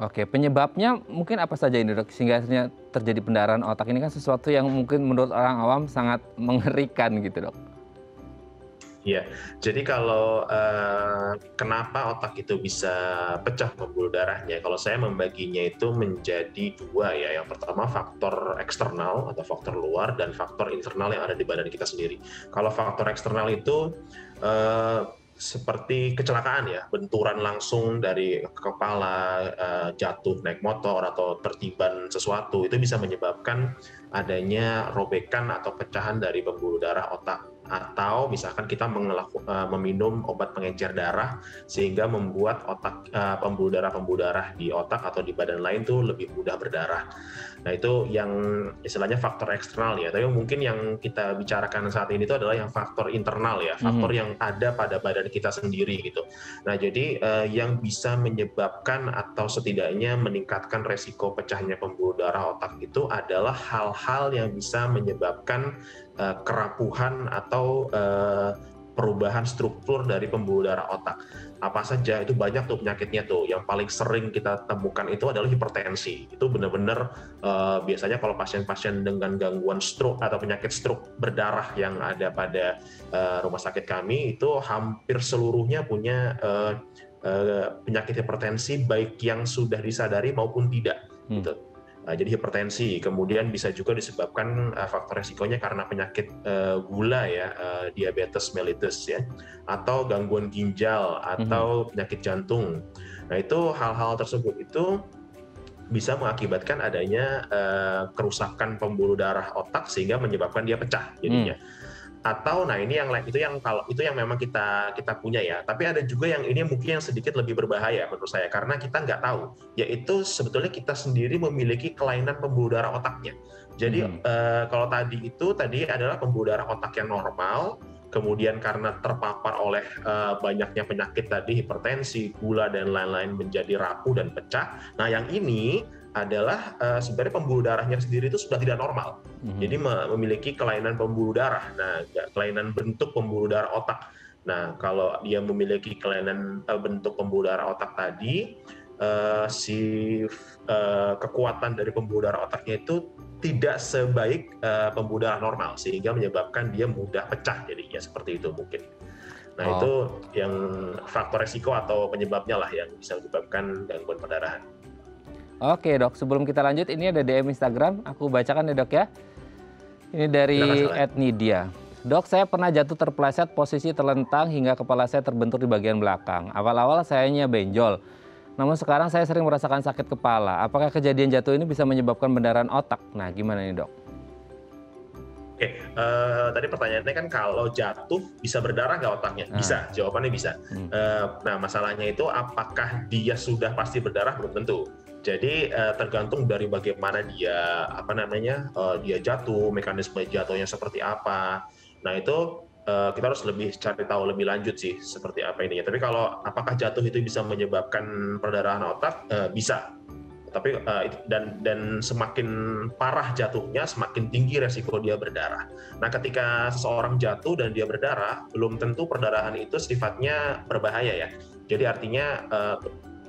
Oke, penyebabnya mungkin apa saja ini dok? Sehingga akhirnya terjadi pendarahan otak ini kan sesuatu yang mungkin menurut orang awam sangat mengerikan gitu dok. Iya, jadi kalau kenapa otak itu bisa pecah pembuluh darahnya? Kalau saya membaginya itu menjadi dua ya. Yang pertama faktor eksternal atau faktor luar dan faktor internal yang ada di badan kita sendiri. Kalau faktor eksternal itu seperti kecelakaan ya, benturan langsung dari kepala, jatuh naik motor atau tertiban sesuatu, itu bisa menyebabkan adanya robekan atau pecahan dari pembuluh darah otak. Atau misalkan kita meminum obat pengencer darah sehingga membuat pembuluh darah di otak atau di badan lain tuh lebih mudah berdarah. Nah itu yang istilahnya faktor eksternal ya. Tapi mungkin yang kita bicarakan saat ini itu adalah yang faktor internal ya, faktor yang ada pada badan kita sendiri gitu. Nah jadi yang bisa menyebabkan atau setidaknya meningkatkan resiko pecahnya pembuluh darah otak itu adalah hal-hal yang bisa menyebabkan kerapuhan atau perubahan struktur dari pembuluh darah otak. Apa saja? Itu banyak tuh penyakitnya tuh. Yang paling sering kita temukan itu adalah hipertensi. Itu benar-benar biasanya kalau pasien-pasien dengan gangguan stroke atau penyakit stroke berdarah yang ada pada rumah sakit kami, itu hampir seluruhnya punya penyakit hipertensi, baik yang sudah disadari maupun tidak. Gitu. Jadi hipertensi, kemudian bisa juga disebabkan faktor resikonya karena penyakit gula ya, diabetes mellitus ya, atau gangguan ginjal atau penyakit jantung. Nah itu hal-hal tersebut itu bisa mengakibatkan adanya kerusakan pembuluh darah otak sehingga menyebabkan dia pecah jadinya. Atau nah ini yang kalau itu yang memang kita punya ya, tapi ada juga yang ini mungkin yang sedikit lebih berbahaya menurut saya karena kita nggak tahu, yaitu sebetulnya kita sendiri memiliki kelainan pembuluh darah otaknya. Jadi kalau tadi adalah pembuluh darah otak yang normal, kemudian karena terpapar oleh banyaknya penyakit tadi, hipertensi, gula dan lain-lain menjadi rapuh dan pecah. Nah yang ini adalah sebenarnya pembuluh darahnya sendiri itu sudah tidak normal. Jadi memiliki kelainan pembuluh darah. Nah, kelainan bentuk pembuluh darah otak. Nah, kalau dia memiliki kelainan bentuk pembuluh darah otak tadi, kekuatan dari pembuluh darah otaknya itu tidak sebaik pembuluh darah normal, sehingga menyebabkan dia mudah pecah jadinya seperti itu mungkin. Nah, itu yang faktor resiko atau penyebabnya lah yang bisa menyebabkan gangguan perdarahan. Oke dok, sebelum kita lanjut ini ada DM Instagram, aku bacakan ya dok ya. Ini dari @nidia. Dok, saya pernah jatuh terpeleset posisi terlentang hingga kepala saya terbentur di bagian belakang. Awal-awal sayanya benjol, namun sekarang saya sering merasakan sakit kepala. Apakah kejadian jatuh ini bisa menyebabkan pendarahan otak? Nah gimana nih dok? Oke, tadi pertanyaannya kan kalau jatuh bisa berdarah nggak otaknya? Bisa, jawabannya bisa. Nah masalahnya itu apakah dia sudah pasti berdarah? Belum tentu. Jadi tergantung dari bagaimana dia dia jatuh, mekanisme jatuhnya seperti apa. Nah itu kita harus cari tahu lebih lanjut sih seperti apa ininya. Tapi kalau apakah jatuh itu bisa menyebabkan perdarahan otak? Bisa. Tapi dan semakin parah jatuhnya, semakin tinggi resiko dia berdarah. Nah, ketika seseorang jatuh dan dia berdarah, belum tentu perdarahan itu sifatnya berbahaya ya. Jadi artinya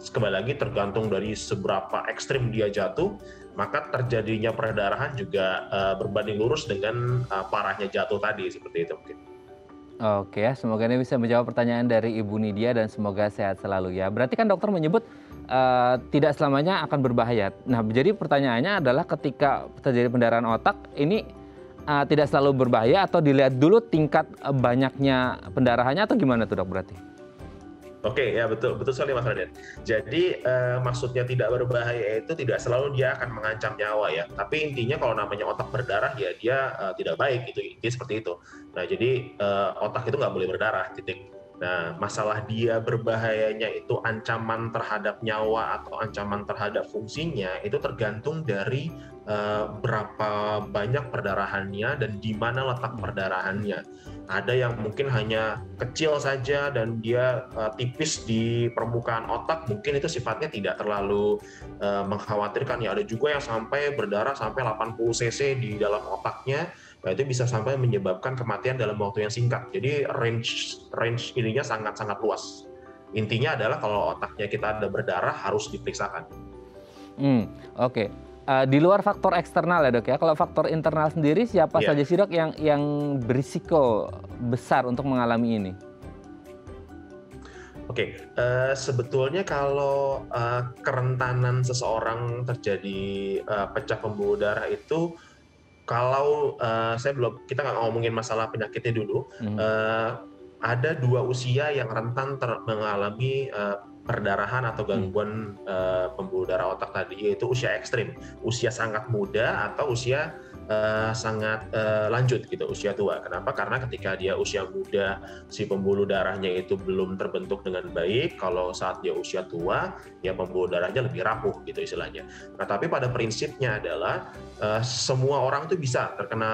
kembali lagi tergantung dari seberapa ekstrim dia jatuh, maka terjadinya perdarahan juga berbanding lurus dengan parahnya jatuh tadi, seperti itu mungkin. Oke, semoga ini bisa menjawab pertanyaan dari Ibu Nidia dan semoga sehat selalu ya. Berarti kan dokter menyebut tidak selamanya akan berbahaya. Nah, jadi pertanyaannya adalah ketika terjadi pendarahan otak ini tidak selalu berbahaya atau dilihat dulu tingkat banyaknya pendarahannya atau gimana tuh dok berarti? Oke, ya betul sekali Mas Raden. Jadi maksudnya tidak berbahaya itu tidak selalu dia akan mengancam nyawa ya. Tapi intinya kalau namanya otak berdarah ya dia tidak baik gitu. Intinya seperti itu. Nah jadi otak itu nggak boleh berdarah, titik. Nah masalah dia berbahayanya itu ancaman terhadap nyawa atau ancaman terhadap fungsinya itu tergantung dari berapa banyak perdarahannya dan di mana letak perdarahannya. Ada yang mungkin hanya kecil saja dan dia tipis di permukaan otak, mungkin itu sifatnya tidak terlalu mengkhawatirkan ya. Ada juga yang sampai berdarah sampai 80 cc di dalam otaknya, nah itu bisa sampai menyebabkan kematian dalam waktu yang singkat. Jadi range ininya sangat-sangat luas. Intinya adalah kalau otaknya kita ada berdarah harus diperiksakan. Oke. Di luar faktor eksternal ya dok ya, kalau faktor internal sendiri siapa saja sih dok yang berisiko besar untuk mengalami ini? Oke, sebetulnya kalau kerentanan seseorang terjadi pecah pembuluh darah itu, kalau kita nggak ngomongin masalah penyakitnya dulu, ada 2 usia yang rentan mengalami perdarahan atau gangguan pembuluh darah otak tadi, yaitu usia ekstrim, usia sangat muda atau usia sangat lanjut gitu, usia tua. Kenapa? Karena ketika dia usia muda, si pembuluh darahnya itu belum terbentuk dengan baik. Kalau saat dia usia tua, ya pembuluh darahnya lebih rapuh gitu istilahnya. Nah, tapi pada prinsipnya adalah semua orang tuh bisa terkena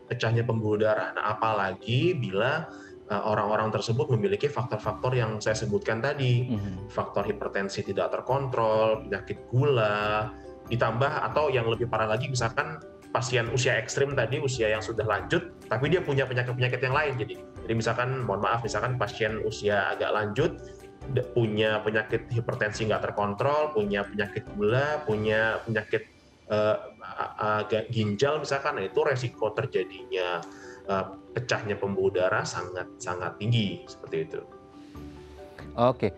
pecahnya pembuluh darah. Nah, apalagi bila orang-orang tersebut memiliki faktor-faktor yang saya sebutkan tadi, faktor hipertensi tidak terkontrol, penyakit gula, ditambah atau yang lebih parah lagi misalkan pasien usia ekstrim tadi, usia yang sudah lanjut, tapi dia punya penyakit-penyakit yang lain. Jadi misalkan, mohon maaf, misalkan pasien usia agak lanjut, punya penyakit hipertensi nggak terkontrol, punya penyakit gula, punya penyakit ginjal misalkan, itu resiko terjadinya pecahnya pembuluh darah sangat tinggi seperti itu. Oke,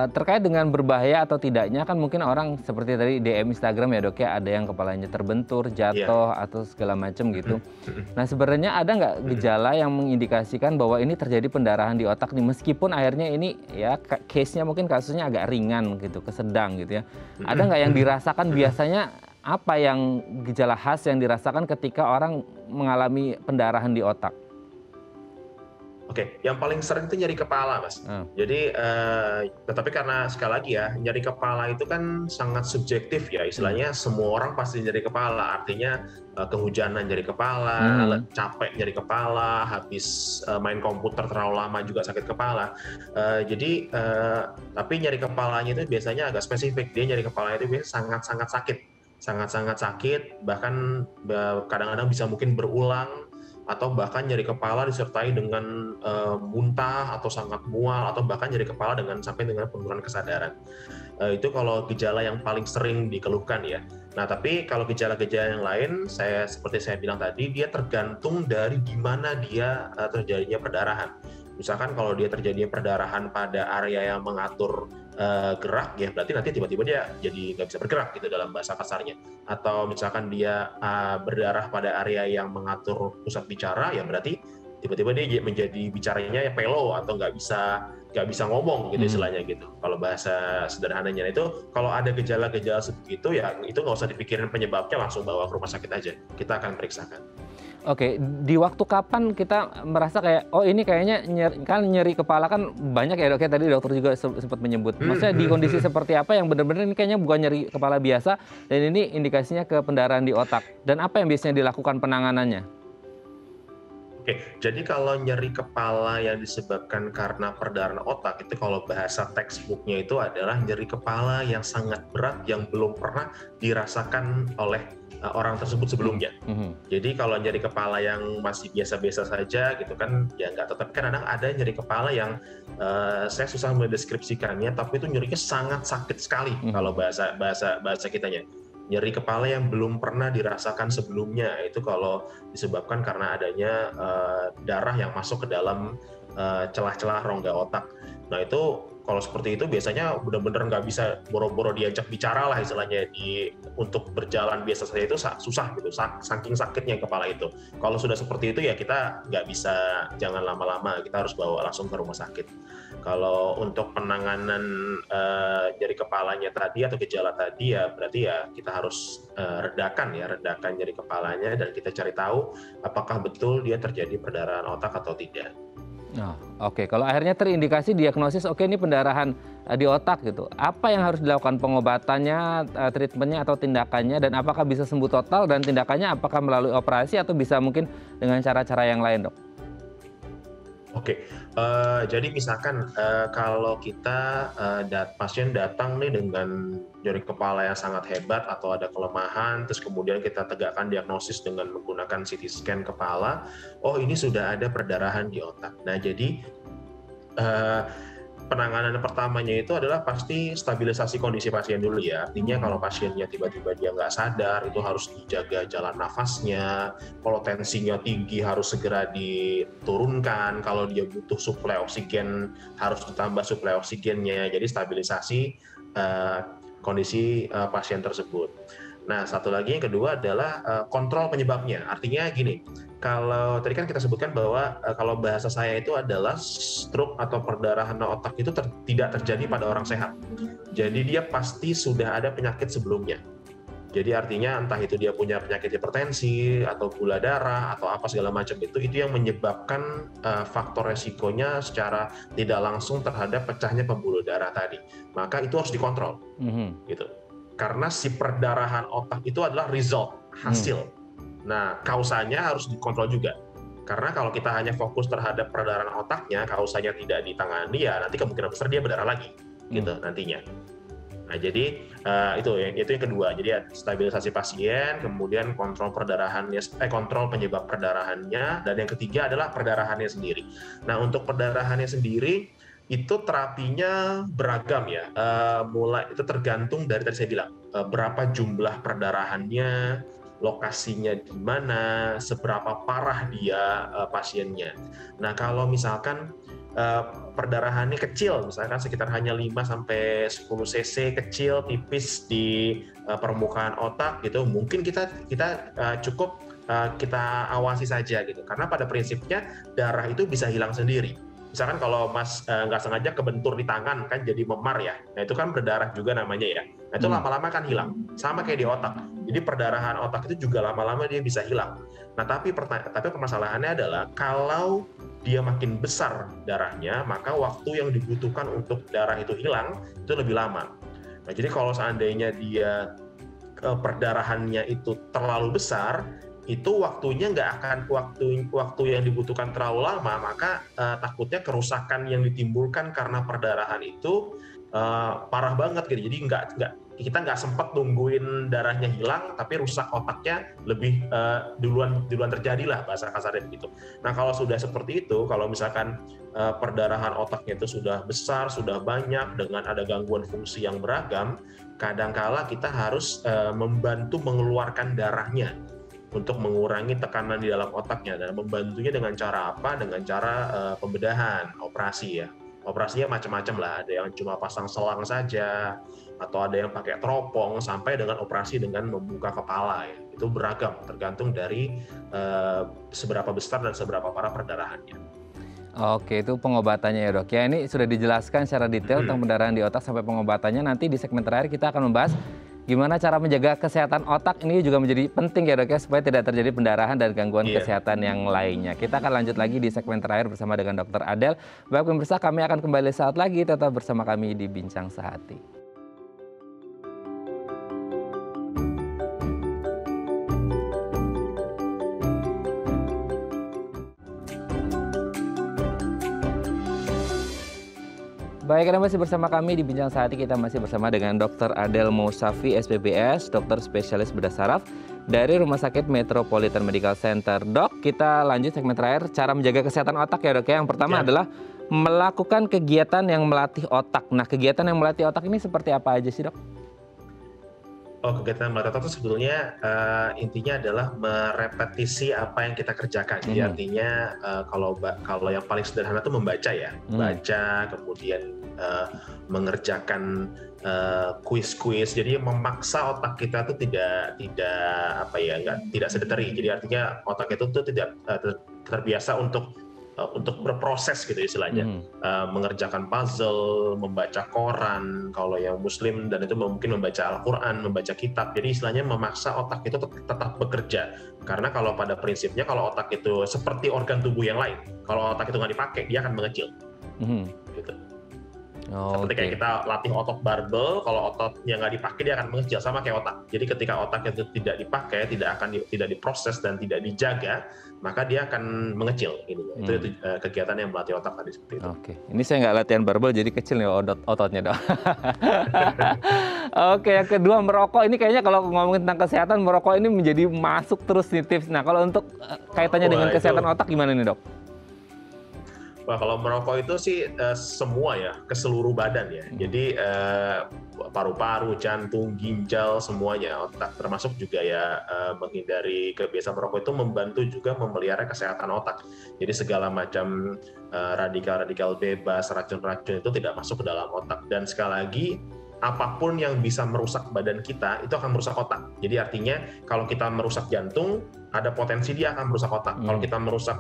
terkait dengan berbahaya atau tidaknya kan mungkin orang seperti tadi DM Instagram ya dok ya, ada yang kepalanya terbentur, jatuh atau segala macam gitu. Nah sebenarnya ada nggak gejala yang mengindikasikan bahwa ini terjadi pendarahan di otak nih, meskipun akhirnya ini ya case-nya mungkin kasusnya agak ringan gitu, kesedang gitu ya. Ada nggak yang dirasakan biasanya, apa yang gejala khas yang dirasakan ketika orang mengalami pendarahan di otak? Oke, yang paling sering itu nyeri kepala, Mas. Jadi, tetapi karena sekali lagi ya, nyeri kepala itu kan sangat subjektif ya, istilahnya semua orang pasti nyeri kepala. Artinya kehujanan nyeri kepala, capek nyeri kepala, habis main komputer terlalu lama juga sakit kepala. Jadi, tapi nyeri kepalanya itu biasanya agak spesifik. Dia nyeri kepalanya itu biasanya sangat-sangat sakit. Sangat-sangat sakit, bahkan kadang-kadang bisa mungkin berulang, atau bahkan nyeri kepala disertai dengan muntah atau sangat mual, atau bahkan nyeri kepala sampai dengan penurunan kesadaran. Itu kalau gejala yang paling sering dikeluhkan ya. Nah, tapi kalau gejala-gejala yang lain, seperti saya bilang tadi, dia tergantung dari di mana dia terjadinya perdarahan. Misalkan kalau dia terjadinya perdarahan pada area yang mengatur gerak, ya berarti nanti tiba-tiba dia jadi nggak bisa bergerak gitu dalam bahasa kasarnya. Atau misalkan dia berdarah pada area yang mengatur pusat bicara, ya berarti tiba-tiba dia menjadi bicaranya ya pelo atau nggak bisa ngomong gitu istilahnya gitu. Kalau bahasa sederhananya itu, kalau ada gejala-gejala seperti itu ya itu nggak usah dipikirin penyebabnya, langsung bawa ke rumah sakit aja. Kita akan periksakan. Oke, di waktu kapan kita merasa kayak, oh ini kayaknya nyeri kepala kan banyak ya dok ya, tadi dokter juga sempat menyebut. Maksudnya di kondisi seperti apa yang benar-benar ini kayaknya bukan nyeri kepala biasa, dan ini indikasinya ke pendarahan di otak. Dan apa yang biasanya dilakukan penanganannya? Oke, jadi kalau nyeri kepala yang disebabkan karena perdarahan otak, itu kalau bahasa textbooknya itu adalah nyeri kepala yang sangat berat yang belum pernah dirasakan oleh orang tersebut sebelumnya. Jadi kalau nyeri kepala yang masih biasa-biasa saja gitu kan, ya nggak, tetapi kadang ada nyeri kepala yang saya susah mendeskripsikannya, tapi itu nyerinya sangat sakit sekali kalau bahasa kitanya. Nyeri kepala yang belum pernah dirasakan sebelumnya, itu kalau disebabkan karena adanya darah yang masuk ke dalam celah-celah rongga otak. Nah itu kalau seperti itu biasanya benar-benar nggak bisa boro-boro diajak bicara lah istilahnya, untuk berjalan biasa saja itu susah gitu, saking sakitnya kepala itu. Kalau sudah seperti itu ya kita nggak bisa, jangan lama-lama, kita harus bawa langsung ke rumah sakit. Kalau untuk penanganan nyeri kepalanya tadi atau gejala tadi ya berarti ya kita harus redakan nyeri kepalanya, dan kita cari tahu apakah betul dia terjadi perdarahan otak atau tidak. Oh, oke. Kalau akhirnya terindikasi diagnosis, oke ini pendarahan di otak gitu. Apa yang harus dilakukan, pengobatannya, treatmentnya atau tindakannya, dan apakah bisa sembuh total, dan tindakannya apakah melalui operasi atau bisa mungkin dengan cara-cara yang lain, dok? Oke, jadi misalkan kalau kita pasien datang nih dengan nyeri kepala yang sangat hebat atau ada kelemahan, terus kemudian kita tegakkan diagnosis dengan menggunakan CT scan kepala, oh ini sudah ada perdarahan di otak. Nah jadi penanganan pertamanya itu adalah pasti stabilisasi kondisi pasien dulu ya. Artinya kalau pasiennya tiba-tiba dia nggak sadar, itu harus dijaga jalan nafasnya. Kalau tensinya tinggi harus segera diturunkan. Kalau dia butuh suplai oksigen harus ditambah suplai oksigennya. Jadi stabilisasi kondisi pasien tersebut. Nah, satu lagi yang kedua adalah kontrol penyebabnya. Artinya gini, kalau tadi kan kita sebutkan bahwa kalau bahasa saya itu adalah stroke atau perdarahan otak itu tidak terjadi pada orang sehat. Jadi dia pasti sudah ada penyakit sebelumnya. Jadi artinya entah itu dia punya penyakit hipertensi atau gula darah atau apa segala macam, itu yang menyebabkan faktor resikonya secara tidak langsung terhadap pecahnya pembuluh darah tadi. Maka itu harus dikontrol, gitu. Karena si perdarahan otak itu adalah result, hasil. Nah, kausanya harus dikontrol juga. Karena kalau kita hanya fokus terhadap perdarahan otaknya, kausanya tidak ditangani, ya nanti kemungkinan besar dia berdarah lagi, gitu nantinya. Nah, jadi itu yang kedua. Jadi stabilisasi pasien, kemudian kontrol perdarahannya, kontrol penyebab perdarahannya, dan yang ketiga adalah perdarahannya sendiri. Nah, untuk perdarahannya sendiri itu terapinya beragam ya. Mulai itu tergantung dari tadi saya bilang berapa jumlah perdarahannya, lokasinya di mana, seberapa parah dia pasiennya. Nah, kalau misalkan perdarahannya kecil, misalkan sekitar hanya 5-10 cc, kecil, tipis di permukaan otak gitu, mungkin kita cukup kita awasi saja gitu, karena pada prinsipnya darah itu bisa hilang sendiri. Misalkan kalau Mas nggak sengaja kebentur di tangan kan jadi memar ya, nah itu kan berdarah juga namanya ya. Nah itu lama-lama kan hilang, sama kayak di otak. Jadi perdarahan otak itu juga lama-lama dia bisa hilang. Nah tapi permasalahannya adalah kalau dia makin besar darahnya, maka waktu yang dibutuhkan untuk darah itu hilang itu lebih lama. Nah jadi kalau seandainya dia perdarahannya itu terlalu besar, itu waktunya nggak akan waktu yang dibutuhkan terlalu lama, maka takutnya kerusakan yang ditimbulkan karena perdarahan itu parah banget gitu. Jadi kita nggak sempat nungguin darahnya hilang, tapi rusak otaknya lebih duluan terjadi lah, bahasa kasarnya begitu. Nah kalau sudah seperti itu, kalau misalkan perdarahan otaknya itu sudah besar, sudah banyak, dengan ada gangguan fungsi yang beragam, kadangkala kita harus membantu mengeluarkan darahnya untuk mengurangi tekanan di dalam otaknya, dan membantunya dengan cara apa? Dengan cara pembedahan, operasi ya. Operasinya macam-macam lah, ada yang cuma pasang selang saja, atau ada yang pakai teropong, sampai dengan operasi dengan membuka kepala ya. Itu beragam, tergantung dari seberapa besar dan seberapa parah perdarahannya. Oke, itu pengobatannya ya dok. Ya ini sudah dijelaskan secara detail tentang pendarahan di otak sampai pengobatannya. Nanti di segmen terakhir kita akan membahas gimana cara menjaga kesehatan otak. Ini juga menjadi penting ya dok ya, supaya tidak terjadi pendarahan dan gangguan kesehatan yang lainnya. Kita akan lanjut lagi di segmen terakhir bersama dengan Dr. Adel. Baik pemirsa, kami akan kembali saat lagi, tetap bersama kami di Bincang Sehati. Baik, Anda masih bersama kami di Bincang Sehati. Kita masih bersama dengan Dr. Adel Mousafi, SPBS, dokter spesialis bedah saraf dari Rumah Sakit Metropolitan Medical Center. Dok, kita lanjut segmen terakhir, cara menjaga kesehatan otak ya dok ya. Yang pertama adalah melakukan kegiatan yang melatih otak. Nah, kegiatan yang melatih otak ini seperti apa aja sih dok? Kegiatan melatih otak itu sebetulnya intinya adalah merepetisi apa yang kita kerjakan. Jadi artinya kalau yang paling sederhana itu membaca ya, baca, kemudian mengerjakan kuis-kuis. Jadi memaksa otak kita itu tidak sedentary. Jadi artinya otak itu tuh tidak terbiasa untuk berproses gitu istilahnya, mengerjakan puzzle, membaca koran kalau yang Muslim, dan itu mungkin membaca Al-Quran, membaca kitab. Jadi istilahnya memaksa otak itu tetap bekerja, karena kalau pada prinsipnya kalau otak itu seperti organ tubuh yang lain, kalau otak itu nggak dipakai dia akan mengecil. Gitu. Seperti kayak kita latih otot barbel, kalau ototnya nggak dipakai dia akan mengecil, sama kayak otak. Jadi ketika otak itu tidak dipakai, tidak diproses dan tidak dijaga, maka dia akan mengecil. Gitu. Itu kegiatan yang melatih otak tadi seperti itu. Oke, ini saya nggak latihan barbel jadi kecil nih ototnya dong. Oke, yang kedua merokok. Ini kayaknya kalau ngomongin tentang kesehatan, merokok ini menjadi masuk terus nih tips. Nah kalau untuk kaitannya dengan kesehatan otak gimana nih dok? Wah, kalau merokok itu sih semua ya, ke seluruh badan ya. Jadi paru-paru, jantung, ginjal, semuanya, otak termasuk juga ya menghindari kebiasaan merokok itu membantu juga memelihara kesehatan otak. Jadi segala macam radikal-radikal bebas, racun-racun itu tidak masuk ke dalam otak. Dan sekali lagi, apapun yang bisa merusak badan kita itu akan merusak otak. Jadi artinya kalau kita merusak jantung, ada potensi dia akan merusak otak. Kalau kita merusak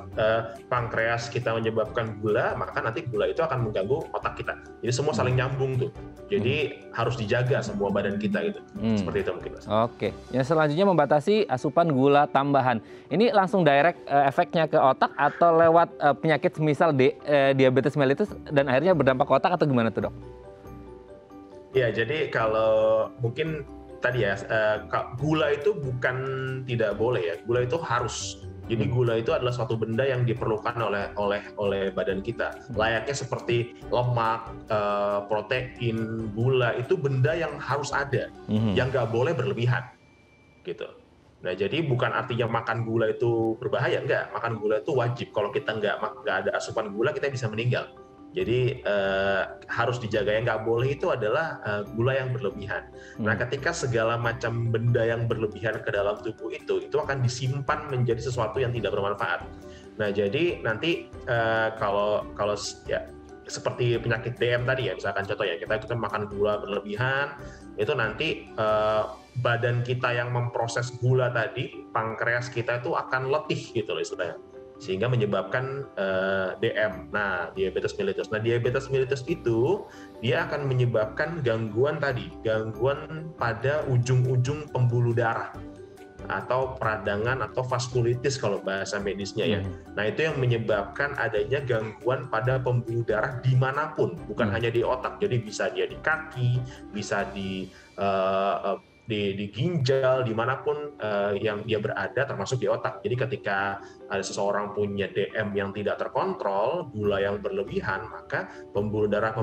pankreas, kita menyebabkan gula, maka nanti gula itu akan mengganggu otak kita. Jadi semua saling nyambung tuh. Jadi harus dijaga semua badan kita gitu. Seperti itu mungkin Mas. Oke. Yang selanjutnya membatasi asupan gula tambahan. Ini langsung direct efeknya ke otak atau lewat penyakit semisal diabetes mellitus dan akhirnya berdampak ke otak atau gimana tuh dok? Ya, jadi kalau mungkin tadi ya, gula itu bukan tidak boleh ya, gula itu harus Jadi gula itu adalah suatu benda yang diperlukan oleh badan kita. Layaknya seperti lemak, protein, gula itu benda yang harus ada, yang nggak boleh berlebihan, gitu. Nah, jadi bukan artinya makan gula itu berbahaya, enggak. Makan gula itu wajib. Kalau kita nggak ada asupan gula, kita bisa meninggal. Jadi harus dijaga. Yang nggak boleh itu adalah gula yang berlebihan. Nah, ketika segala macam benda yang berlebihan ke dalam tubuh itu akan disimpan menjadi sesuatu yang tidak bermanfaat. Nah, jadi nanti kalau ya seperti penyakit DM tadi ya, misalkan contoh ya, kita makan gula berlebihan, itu nanti badan kita yang memproses gula tadi, pankreas kita itu akan letih gitu loh istilahnya, sehingga menyebabkan DM. Nah, diabetes mellitus. Nah, diabetes mellitus itu dia akan menyebabkan gangguan pada ujung-ujung pembuluh darah atau peradangan atau vaskulitis kalau bahasa medisnya ya. Nah, itu yang menyebabkan adanya gangguan pada pembuluh darah dimanapun, bukan hanya di otak. Jadi bisa dia di kaki, bisa di ginjal, dimanapun yang dia berada, termasuk di otak. Jadi ketika ada seseorang punya DM yang tidak terkontrol, gula yang berlebihan, maka pembuluh darah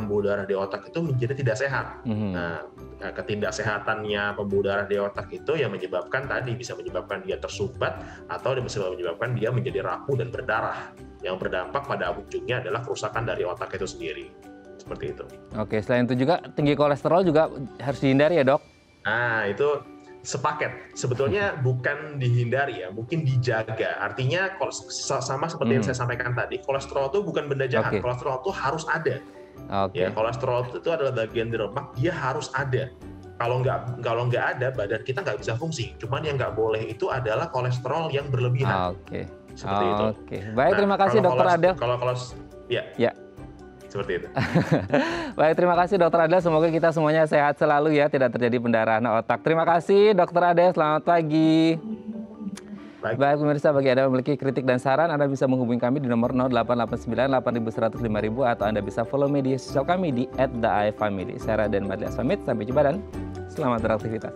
di otak itu menjadi tidak sehat. Nah, ketidaksehatannya pembuluh darah di otak itu yang menyebabkan bisa menyebabkan dia tersumbat atau bisa menyebabkan dia menjadi rapuh dan berdarah. Yang berdampak pada ujungnya adalah kerusakan dari otak itu sendiri. Seperti itu. Oke, selain itu juga tinggi kolesterol juga harus dihindari ya, Dok? Nah, itu sepaket. Sebetulnya bukan dihindari ya, mungkin dijaga. Artinya sama seperti yang saya sampaikan tadi, kolesterol itu bukan benda jahat. Kolesterol itu harus ada. Ya, kolesterol itu adalah bagian dari lemak, dia harus ada. Kalau nggak ada, badan kita nggak bisa fungsi. Cuman yang nggak boleh itu adalah kolesterol yang berlebihan. Seperti itu. Baik, terima kasih Dokter Adel. Ya. Seperti itu. Baik, terima kasih Dokter Adel. Semoga kita semuanya sehat selalu ya, tidak terjadi pendarahan otak. Terima kasih Dokter Adel, selamat pagi. Baik pemirsa, bagi Anda yang memiliki kritik dan saran, Anda bisa menghubungi kami di nomor 0889 8100 5000 atau Anda bisa follow media sosial kami di @theifamily. Saya Raden Madlias pamit, sampai jumpa dan selamat beraktivitas.